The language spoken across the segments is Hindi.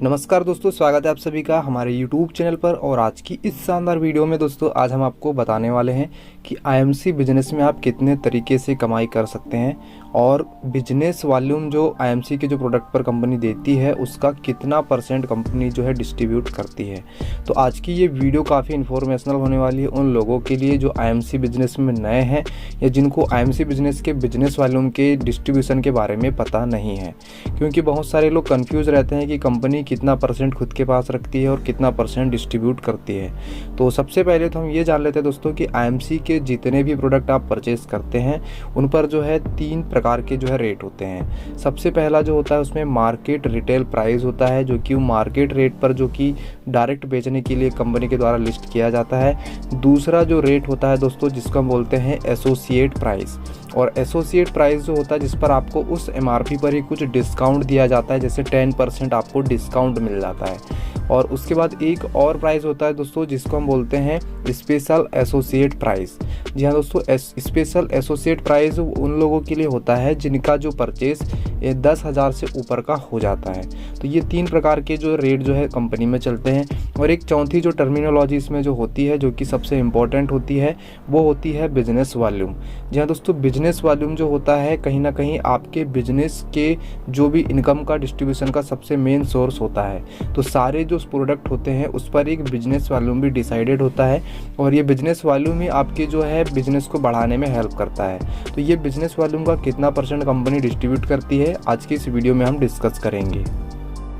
नमस्कार दोस्तों, स्वागत है आप सभी का हमारे YouTube चैनल पर। और आज की इस शानदार वीडियो में दोस्तों आज हम आपको बताने वाले हैं कि IMC बिजनेस में आप कितने तरीके से कमाई कर सकते हैं और बिजनेस वॉल्यूम जो IMC के जो प्रोडक्ट पर कंपनी देती है उसका कितना परसेंट कंपनी जो है डिस्ट्रीब्यूट करती है। तो आज की ये वीडियो काफ़ी इन्फॉर्मेशनल होने वाली है उन लोगों के लिए जो IMC बिजनेस में नए हैं या जिनको IMC बिजनेस के बिजनेस वॉल्यूम के डिस्ट्रीब्यूशन के बारे में पता नहीं है, क्योंकि बहुत सारे लोग कन्फ्यूज़ रहते हैं कि कंपनी कितना परसेंट खुद के पास रखती है और कितना परसेंट डिस्ट्रीब्यूट करती है। तो सबसे पहले तो हम ये जान लेते हैं दोस्तों कि IMC के जितने भी प्रोडक्ट आप परचेस करते हैं उन पर जो है 3 प्रकार के जो है रेट होते हैं। सबसे पहला जो होता है उसमें मार्केट रिटेल प्राइस होता है, जो कि मार्केट रेट पर जो कि डायरेक्ट बेचने के लिए कंपनी के द्वारा लिस्ट किया जाता है। दूसरा जो रेट होता है दोस्तों जिसको हम बोलते हैं एसोसिएट प्राइस, और एसोसिएट प्राइस जो होता है जिस पर आपको उस MRP पर ही कुछ डिस्काउंट दिया जाता है, जैसे 10% आपको डिस्काउंट मिल जाता है। और उसके बाद एक और प्राइस होता है दोस्तों जिसको हम बोलते हैं स्पेशल एसोसिएट प्राइस। जी हाँ दोस्तों, स्पेशल एसोसिएट प्राइस उन लोगों के लिए होता है जिनका जो परचेस 10,000 से ऊपर का हो जाता है। तो ये 3 प्रकार के जो रेट जो है कंपनी में चलते हैं। और एक चौथी जो टर्मिनोलॉजी इसमें जो होती है, जो कि सबसे इम्पोर्टेंट होती है, वो होती है बिजनेस वॉल्यूम। जी हाँ दोस्तों, बिजनेस वॉल्यूम जो होता है कहीं ना कहीं आपके बिजनेस के जो भी इनकम का डिस्ट्रीब्यूशन का सबसे मेन सोर्स होता है। तो सारे जो प्रोडक्ट होते हैं उस पर एक बिजनेस वॉल्यूम भी डिसाइडेड होता है, और ये बिजनेस वॉल्यूम ही आपके जो है बिजनेस को बढ़ाने में हेल्प करता है। तो ये बिजनेस वॉल्यूम का कितना परसेंट कंपनी डिस्ट्रीब्यूट करती है आज की इस वीडियो में हम डिस्कस करेंगे।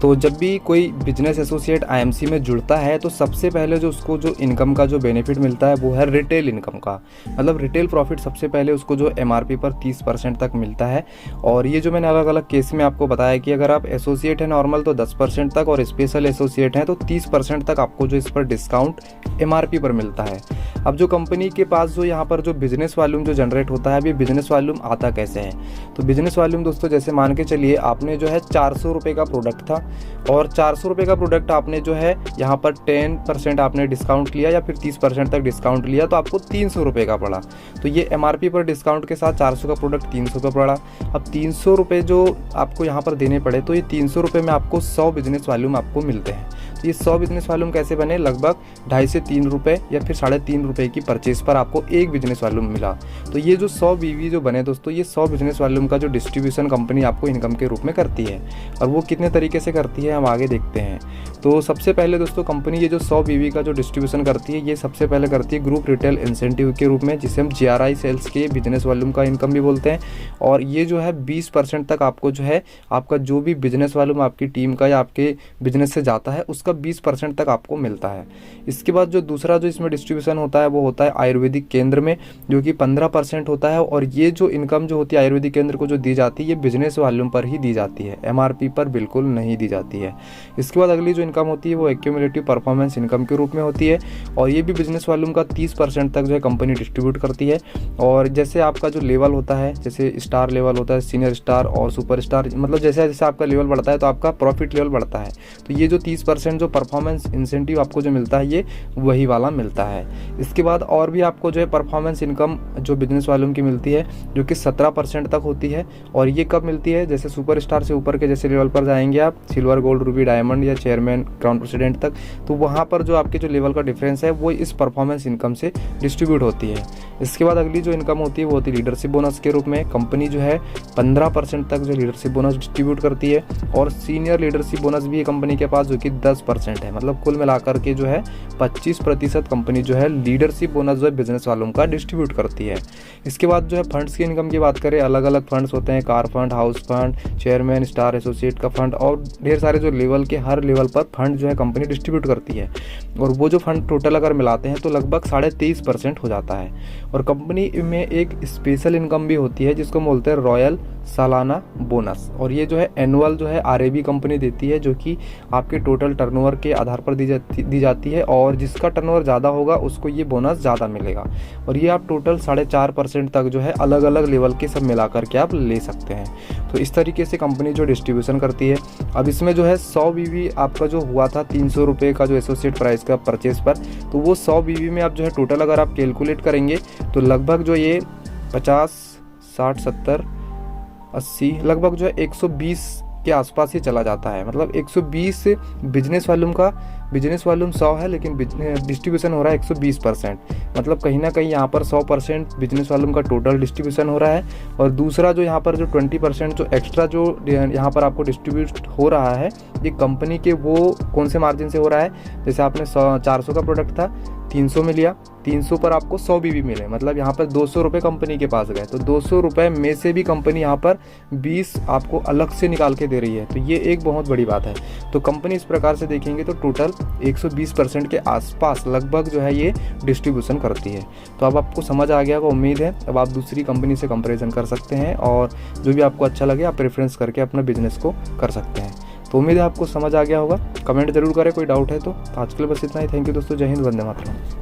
तो जब भी कोई बिजनेस एसोसिएट IMC में जुड़ता है तो सबसे पहले जो उसको जो इनकम का जो बेनिफिट मिलता है वो है रिटेल इनकम का, मतलब रिटेल प्रॉफिट सबसे पहले उसको जो MRP पर 30% तक मिलता है। और ये जो मैंने अलग अलग केस में आपको बताया कि अगर आप एसोसिएट है नॉर्मल तो 10% तक, और स्पेशल एसोसिएट है तो 30% तक आपको जो इस पर डिस्काउंट MRP पर मिलता है। अब जो कंपनी के पास जो यहाँ पर जो बिजनेस वॉल्यूम जो जनरेट होता है, अभी बिजनेस वॉल्यूम आता कैसे है। तो बिजनेस वॉल्यूम दोस्तों जैसे मान के चलिए आपने जो है 400 रुपये का प्रोडक्ट था, और 400 रुपये का प्रोडक्ट आपने जो है यहाँ पर 10% आपने डिस्काउंट लिया या फिर 30% तक डिस्काउंट लिया तो आपको 300 रुपये का पड़ा। तो ये MRP पर डिस्काउंट के साथ 400 का प्रोडक्ट 300 का पड़ा। अब 300 रुपये जो आपको यहाँ पर देने पड़े, तो ये 300 रुपये में आपको 100 बिजनेस वॉल्यूम आपको मिलते हैं। तो ये 100 बिजनेस वॉल्यूम कैसे बने, लगभग 2.5 से 3 रुपये या फिर 3.5 रुपये की परचेस पर आपको एक बिजनेस वॉल्यूम मिला। तो ये जो 100 BV जो बने दोस्तों, ये 100 बिजनेस वॉल्यूम का जो डिस्ट्रीब्यूशन कंपनी आपको इनकम के रूप में करती है। और वो कितने तरीके से करती है हम आगे देखते हैं। तो सबसे पहले दोस्तों कंपनी ये जो 100 BV का जो डिस्ट्रीब्यूशन करती है, ये सबसे पहले करती है ग्रुप रिटेल इंसेंटिव के रूप में, जिसे हम GRI सेल्स के बिजनेस वॉल्यूम का इनकम भी बोलते हैं। और ये जो है 20% तक आपको जो है आपका जो भी बिजनेस वॉल्यूम आपकी टीम का या आपके बिजनेस से जाता है उसका 20% तक आपको मिलता है। इसके बाद जो दूसरा जो इसमें डिस्ट्रीब्यूशन होता है वो होता है आयुर्वेदिक केंद्र में, जो कि 15% होता है। और ये जो इनकम जो होती है आयुर्वेदिक केंद्र को जो दी जाती है, ये बिजनेस वॉल्यूम पर ही दी जाती है, MRP पर बिल्कुल नहीं दी जाती है। इसके बाद अगली जो इनकम होती है वो एक्यूमुलेटिव परफॉर्मेंस इनकम के रूप में होती है, और ये भी बिजनेस वॉल्यूम का 30% तक जो है कंपनी डिस्ट्रीब्यूट करती है। और जैसे आपका जो लेवल होता है, जैसे स्टार लेवल होता है, सीनियर स्टार और सुपर स्टार, मतलब जैसे जैसे आपका लेवल बढ़ता है तो आपका प्रॉफिट लेवल बढ़ता है। तो ये जो 30% जो परफॉर्मेंस इंसेंटिव आपको जो मिलता है ये वही वाला मिलता है। इसके बाद और भी आपको जो है परफॉर्मेंस इनकम जो बिजनेस वॉल्यूम की मिलती है, जो कि 17% तक होती है। और ये कब मिलती है, जैसे सुपर स्टार से ऊपर के जैसे लेवल पर जाएंगे आप, सिल्वर, गोल्ड, रूबी, डायमंड या चेयरमैन, क्राउन प्रेसिडेंट तक, तो वहाँ पर जो आपके जो लेवल का डिफरेंस है वो इस परफॉर्मेंस इनकम से डिस्ट्रीब्यूट होती है। इसके बाद अगली जो इनकम होती है वो होती है लीडरशिप बोनस के रूप में। कंपनी जो है 15% तक जो लीडरशिप बोनस डिस्ट्रीब्यूट करती है, और सीनियर लीडरशिप बोनस भी है कंपनी के पास, जो कि 10% है। मतलब कुल मिलाकर के जो है 25% कंपनी जो है लीडरशिप बोनस जो है बिजनेस वालों का डिस्ट्रीब्यूट करती है। इसके बाद जो है फंड्स की इनकम की बात करें, अलग अलग फंड्स होते हैं, car fund, house fund, chairman, star associate का फंड, और ढेर सारे जो लेवल के हर लेवल पर फंड जो है कंपनी डिस्ट्रीब्यूट करती है। और वो जो फंड टोटल अगर मिलाते हैं तो लगभग 23.5% हो जाता है। और कंपनी में एक स्पेशल इनकम भी होती है जिसको बोलते हैं रॉयल सालाना बोनस, और ये जो है एनुअल जो है RAB कंपनी देती है, जो कि आपके टोटल टर्नओवर के आधार पर दी जाती है, और जिसका टर्नओवर ज़्यादा होगा उसको ये बोनस ज़्यादा मिलेगा। और ये आप टोटल 4.5% तक जो है अलग अलग लेवल के सब मिलाकर के आप ले सकते हैं। तो इस तरीके से कंपनी जो डिस्ट्रीब्यूशन करती है। अब इसमें जो है 100 BV आपका जो हुआ था 300 रुपये का जो एसोसिएट प्राइस का परचेस पर, तो वो 100 BV में आप जो है टोटल अगर आप कैलकुलेट करेंगे तो लगभग जो ये 50, 60, 70, 80, लगभग जो है 120 के आसपास ही चला जाता है। मतलब 120 बिजनेस वॉल्यूम 100 है, लेकिन डिस्ट्रीब्यूशन हो रहा है 120%। मतलब कहीं ना कहीं यहाँ पर 100% बिजनेस वॉल्यूम का टोटल डिस्ट्रीब्यूशन हो रहा है, और दूसरा जो यहाँ पर जो 20% जो एक्स्ट्रा जो यहाँ पर आपको डिस्ट्रीब्यूट हो रहा है, ये कंपनी के वो कौन से मार्जिन से हो रहा है। जैसे आपने 400 का प्रोडक्ट था, 300 में लिया, 300 पर आपको 100 BV मिले, मतलब यहाँ पर 200 रुपये कंपनी के पास गए, तो 200 रुपये में से भी कंपनी यहाँ पर 20 आपको अलग से निकाल के दे रही है। तो ये एक बहुत बड़ी बात है। तो कंपनी इस प्रकार से देखेंगे तो टोटल 120% के आसपास लगभग जो है ये डिस्ट्रीब्यूशन करती है। तो अब आपको समझ आ गया होगा, उम्मीद है। अब आप दूसरी कंपनी से कंपेरिजन कर सकते हैं, और जो भी आपको अच्छा लगे आप प्रेफरेंस करके अपना बिजनेस को कर सकते हैं। तो उम्मीद है आपको समझ आ गया होगा। कमेंट जरूर करें कोई डाउट है तो। आज के लिए बस इतना ही। थैंक यू दोस्तों। जय हिंद, वंदे मातरम।